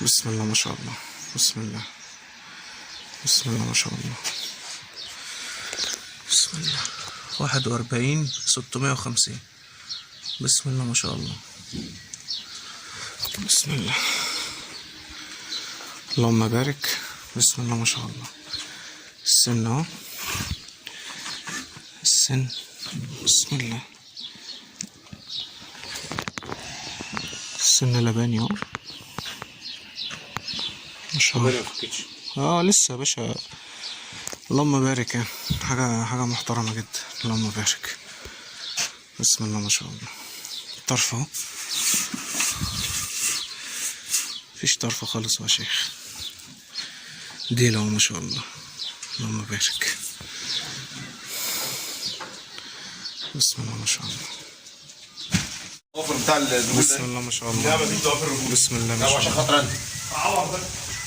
بسم الله ما شاء الله. بسم الله. بسم الله ما شاء الله. بسم الله. 41,650. بسم الله ما شاء الله. بسم الله. اللهم بارك. بسم الله ما شاء الله. السن اهو. السن. بسم الله. السن لباني اهو ما شاء الله. لسه يا باشا. اللهم بارك يعني. حاجة محترمة جدا. اللهم بارك. بسم الله ما شاء الله. طرف اهو. مفيش طرف خالص يا شيخ. ديل اهو ما شاء الله. اللهم بارك. بسم الله ما شاء الله. بسم الله ما شاء الله. بسم الله ما شاء الله.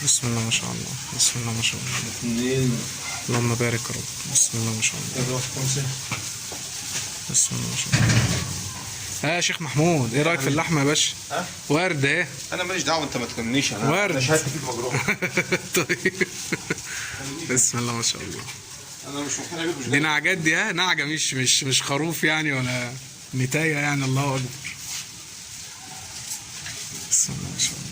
بسم الله ما شاء الله. بسم الله ما شاء الله. اللهم بارك يا رب. بسم الله ما شاء الله. بسم الله ما شاء الله. يا شيخ محمود، ايه رايك في اللحمه يا باشا؟ ورد اهي. انا ماليش دعوه، انت ما تكلمنيش. انا ورد. شهادتي فيك مجروحه. طيب. بسم الله ما شاء الله. انا مش مقتنع بيك. دي نعجات دي، ها نعجه، مش خروف يعني ولا نتايه يعني. الله اكبر. بسم الله ما شاء الله.